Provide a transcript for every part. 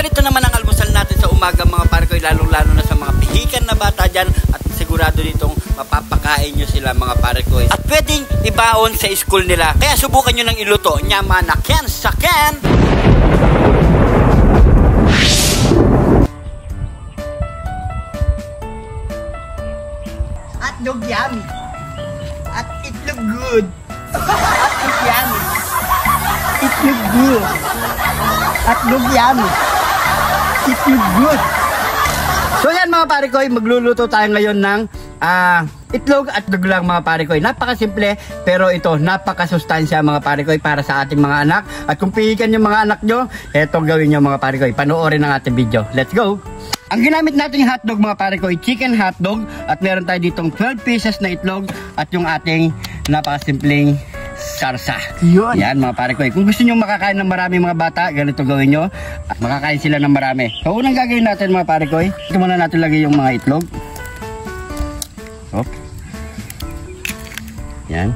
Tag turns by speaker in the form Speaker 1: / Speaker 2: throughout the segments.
Speaker 1: ganito naman ang almusal natin sa umaga mga pare ko, lalong-lalo na sa mga pihikan na bata dyan, at sigurado ditong mapapakain nyo sila mga pare ko. At pwedeng ibaon sa school nila, kaya subukan nyo ng iluto. Nyamanak yan sa can!
Speaker 2: Hotdog yummy. At itlog good. Hotdog yummy. Itlog good. Hotdog yummy. Itlog good.
Speaker 1: So yan mga pare ko, magluluto tayo ngayon ng itlog at dog lang mga pare ko. Napakasimple pero ito napakasustansya mga pare ko para sa ating mga anak. At kung pihikan yung mga anak nyo, eto gawin nyo mga pare ko. Panoorin ang ating video. Let's go! Ang ginamit nating hotdog mga pare ko ay chicken hotdog, at meron tayo ditong 12 pieces na itlog at yung ating napakasimpleng sarsa.
Speaker 2: Yun.
Speaker 1: Yan mga pare ko. Kung gusto nyo makakain ng marami mga bata, ganito gawin nyo. At makakain sila ng marami. So unang gagawin natin mga pare ko, ito muna natin lagay yung mga itlog. Hop. Yan.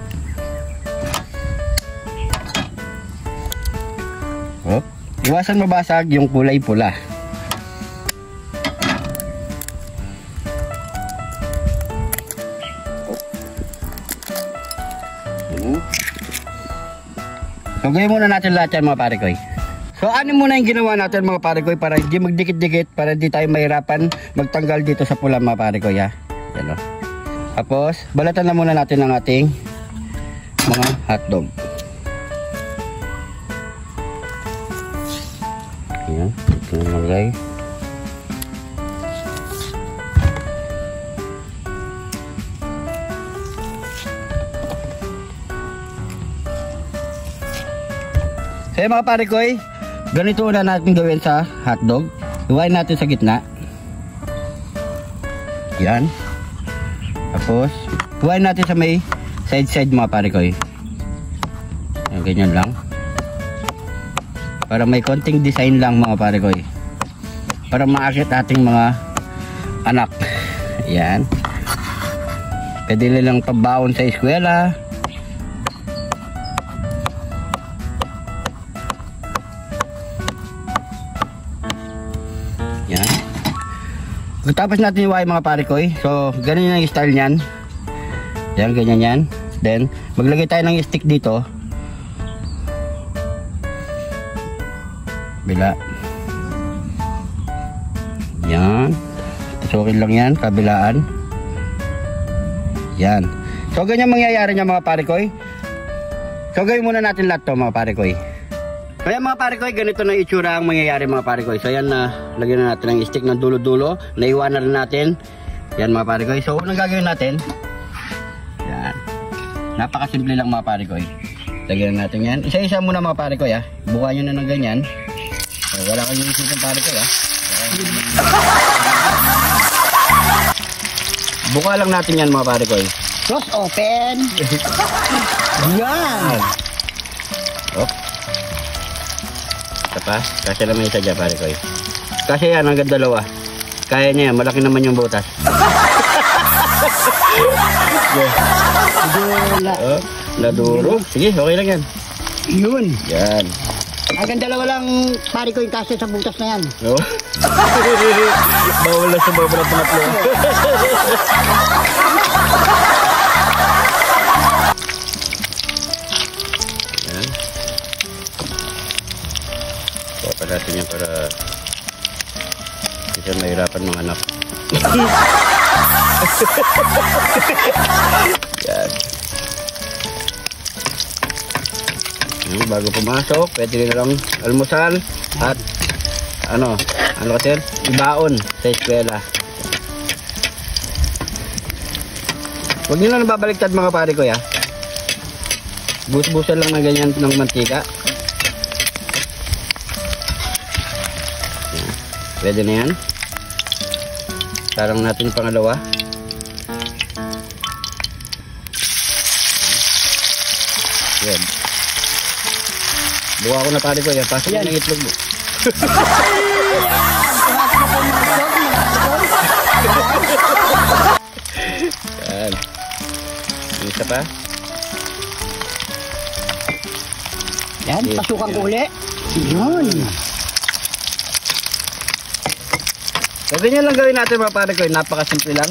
Speaker 1: Hop. Iwasan mabasag yung kulay pula. So gawin muna natin lahat yan mga pare ko. So ano muna yung ginawa natin mga pare ko para hindi magdikit-dikit, para hindi tayo mahirapan magtanggal dito sa pula mga pare ko. Yan o. Tapos balatan na muna natin ang ating mga hotdog. Yan, ito na nalagay. Kaya mga pare ko, ganito na natin gawin sa hotdog. Iwain natin sa gitna. Yan. Tapos, iwain natin sa may side mga pare ko. Yan, ganyan lang. Para may konting design lang mga pare ko. Para maakit ating mga anak. Yan. Pwede nilang pabaon sa eskwela. Tapos natin iwain mga pare ko. So ganyan yung style nyan. Yan, ganyan yan. Then maglagay tayo ng stick dito. Bila. Yan. Tusukin lang yan, kabilaan. Yan. So ganyan mangyayari niya mga pare ko. So gawin muna natin lahat to mga pare ko. Kaya mga pare ko, ganito na itsura ang mangyayari mga pare ko. So yan na, lagyan na natin ang stick ng dulo-dulo. Naiwan na rin natin. Yan mga pare ko. So unang gagawin natin, yan. Napakasimple lang mga pare ko. Lagyan na natin yan. Isa-isa muna mga pare ko. Buka nyo na ng ganyan. So, wala kang isip pare ko. Buka lang natin yan mga pare ko.
Speaker 2: Close open. Yan.
Speaker 1: Oh. Pa, kasi naman isa dyan pare ko. Kasi yan, hanggang dalawa. Kaya niya yan, malaki naman yung butas. Oh, naduro. Sige, okay lang yan.
Speaker 2: Yun.
Speaker 1: Yan.
Speaker 2: Hanggang dalawa lang pare ko yung kasi sa butas na yan.
Speaker 1: Oh. Bawal na sa bawal na pangatlo. Natin yan para hindi siya mahirapan mga anak. Yan. Bago pumasok, pwede rin lang almusal at ano kasi ibaon sa eskwela. Huwag nyo lang nababaliktad mga pare ko ya. Bus-busan lang na ganyan ng mantika. Pwede na yan. Sarang natin pangalawa. Yan. Buka ko na pare ko yan. Pasok yan ang itlog mo. Yan. Isa pa.
Speaker 2: Yan, pasukan ko ulit. Yun.
Speaker 1: So, ganyan lang gawin natin mga pare ko. Napakasimple lang.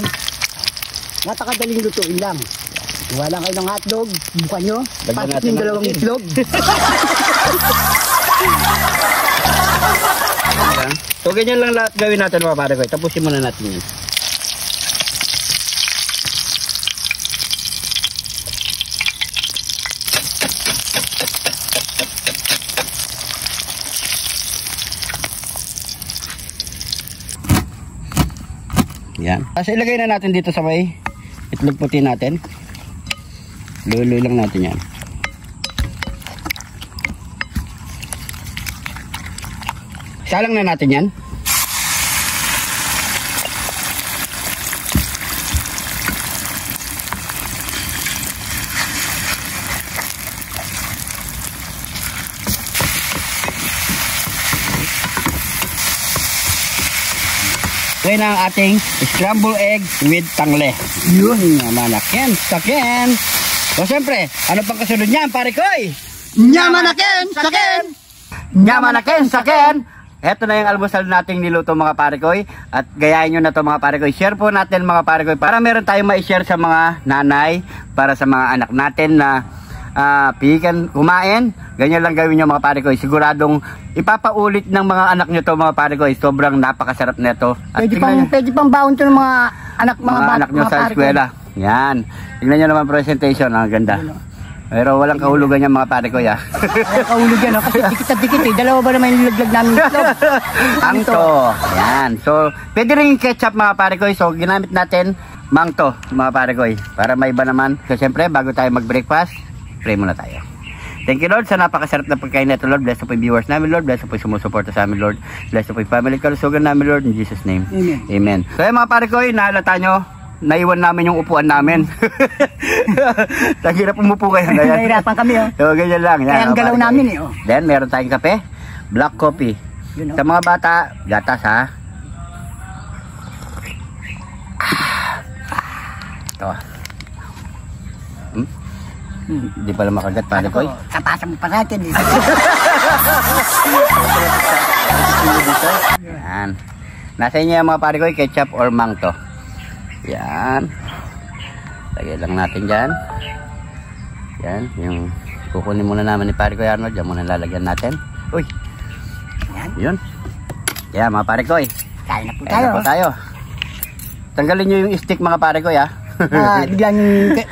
Speaker 2: Napakadaling lutuin lang. Gawa lang kayo ng hotdog, bukan nyo,
Speaker 1: Lagyan
Speaker 2: pasok
Speaker 1: natin
Speaker 2: yung
Speaker 1: ng
Speaker 2: dalawang
Speaker 1: asin.
Speaker 2: itlog.
Speaker 1: Ayan. So, ganyan lang lahat gawin natin mga pare ko. Tapusin muna natin yan. Yan. Tapos ilagay na natin dito sa may itlog puti natin. Luloy lang natin yan. Salang na natin yan. Ngayon ang ating scrambled egg with tangle. Yun naman na Ken. Saken. So siyempre, ano pang kasunod niyan, pare koy?
Speaker 2: Nyamanaken! Saken!
Speaker 1: Nyamanaken, saken. Ito na yung almusal nating niluto mga pare koy. At gayahin nyo na to mga pare koy. Share po natin mga pare koy para meron tayong ma-share sa mga nanay, para sa mga anak natin na pihikan kumain. Ganyan lang gawin nyo mga pare koy. Siguradong ipapaulit ng mga anak nyo to mga pare koy. Sobrang napakasarap nito. At
Speaker 2: Pwede pang baon to ng mga anak,
Speaker 1: mga anak nyo sa
Speaker 2: pare ko.
Speaker 1: eskwela. Yan. Tingnan nyo naman presentation. Ang ganda. Pero walang kahulugan yan mga pare ko ya.
Speaker 2: Kaya kahulog yan, kasi dikit at dikit eh. Dalawa ba naman yung laglag namin itlog?
Speaker 1: Ang to. Yan. So, pwede rin yung ketchup mga pare ko. So, ginamit natin mangto mga pare ko. Para may iba naman. So, siyempre, bago tayo mag-breakfast, pray muna tayo. Thank you Lord sa napakasarap na pagkain nito Lord. Bless po yung viewers namin Lord. Bless po yung sumusuporta sa amin Lord. Bless po yung family kalusugan namin Lord. In Jesus name.
Speaker 2: Amen.
Speaker 1: Amen. So, mga pare ko, nahalata nyo, naiwan namin yung upuan namin. Naghirap umupo kayo.
Speaker 2: Nahirapan kami oh.
Speaker 1: So, ganyan lang. Yan,
Speaker 2: Kaya ang
Speaker 1: mga
Speaker 2: galaw
Speaker 1: pare ko.
Speaker 2: namin eh oh.
Speaker 1: Then, meron tayong kape. Black coffee.
Speaker 2: Yun, oh.
Speaker 1: Sa mga bata, gatas ha. Ito. Hindi pala makagat pare ko.
Speaker 2: Kapasan mo pa natin eh.
Speaker 1: Yan. Nasa inyo yung mga pare ko, ketchup or mangto. Yan. Lagay lang natin dyan. Yan. Yung kukunin muna naman ni pare ko Arnold. Diyan muna lalagyan natin. Uy.
Speaker 2: Yan.
Speaker 1: Yun. Yan mga pare ko.
Speaker 2: Kain na po
Speaker 1: Kaya
Speaker 2: tayo.
Speaker 1: na po tayo. Tanggalin nyo yung stick mga pare ko ya.
Speaker 2: Biglang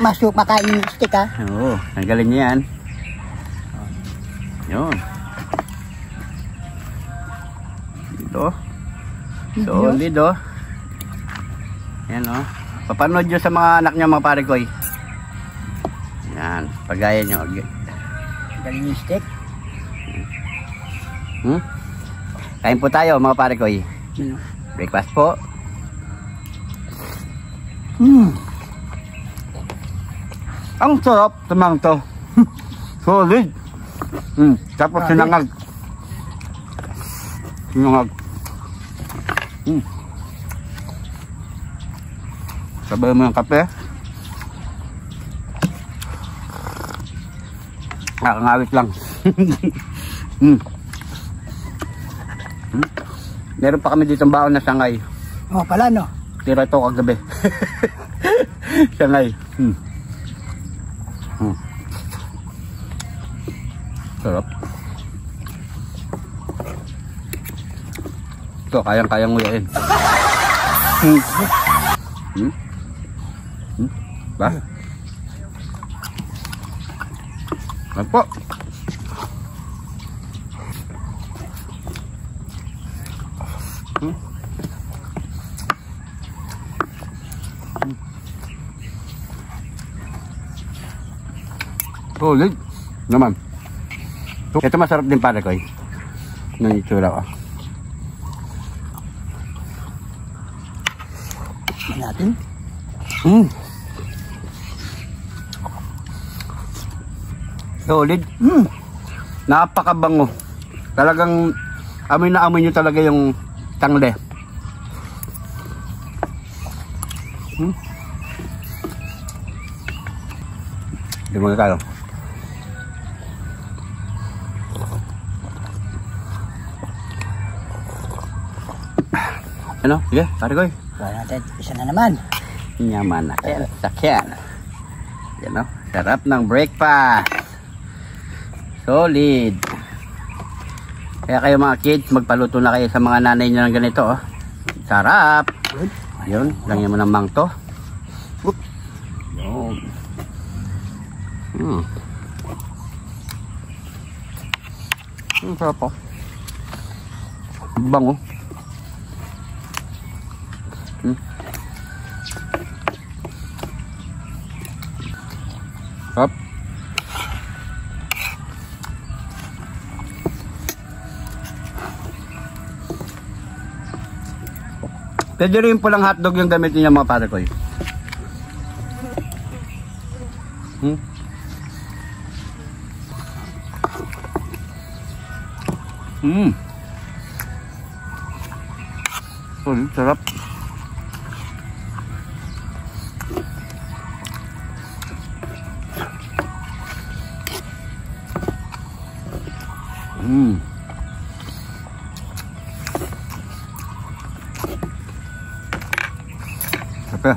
Speaker 2: masuk makain yung stick ha.
Speaker 1: Oo. Tanggalin nyo yan. Yun. Dito. Solid oh. Yan oh. Papanood nyo sa mga anak nyo mga pare ko. Yan. Pagaya nyo.
Speaker 2: Galing yung stick.
Speaker 1: Kain po tayo mga pare ko. Breakfast po. Ang sarap tumang to. Solid. Tapos sinangag. Sinangag. Sabay mo yung kape. Nakangawit lang. Meron pa kami ditong baon na sangay.
Speaker 2: Oh pala no.
Speaker 1: Tira ito kagabi. Sangay. Sarap. Ito, kayang-kayang nguyain. Ba? Ano po? Solid naman. Ito masarap din pare ko ng itsura ko.
Speaker 2: Natin.
Speaker 1: Solid. Napakabango. Talagang amoy na amoy nyo talaga yung tangle. Di mo tayo. Ano? Sige, pare koy.
Speaker 2: Kuha natin, isa na naman.
Speaker 1: Nyaman na kaya. Sakyan. Yan o. Sarap ng breakfast. Solid. Kaya kayo mga kids, magpaluto na kayo sa mga nanay nyo ng ganito. Oh. Sarap. Ayun, langyan mo ng mangto. Oop. Yun. Sarap po. Bango. Sarap. Pwede rin pulang hotdog yung gamitin niya mga pare ko. Sarap. Apa?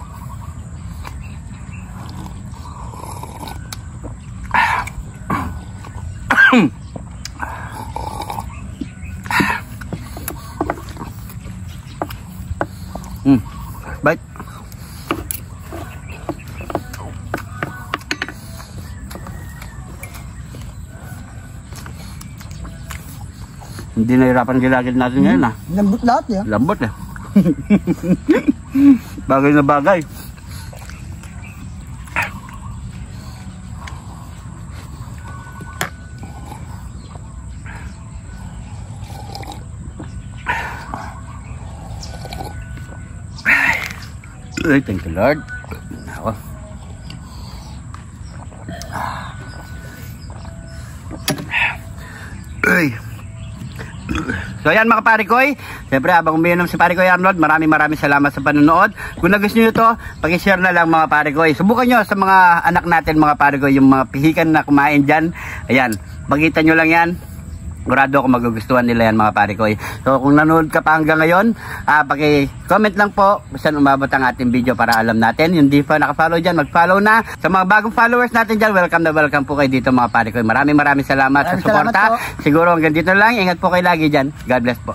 Speaker 1: Baik. Hindi nahirapan gilagid natin ngayon ah.
Speaker 2: Lambot lahat yan.
Speaker 1: Lambot eh. Bagay na bagay. Ay, thank you Lord. Ako. Ay. So ayan mga parikoy, siyempre habang umiinom si parikoy Arnold, maraming salamat sa panonood. Kung nagustuhan nyo ito, pag-share na lang mga parikoy. Subukan nyo sa mga anak natin mga parikoy, yung mga pihikan na kumain dyan. Ayan, makita nyo lang yan. Sigurado ako magugustuhan nila yan mga parikoy. So kung nanood ka pa hanggang ngayon, paki-comment lang po saan umabot ang ating video para alam natin. Yung di pa nakafollow dyan, mag-follow na. Sa mga bagong followers natin dyan, welcome na welcome po kayo dito mga parikoy. Maraming salamat sa suporta. Siguro hanggang dito lang. Ingat po kayo lagi dyan. God bless po.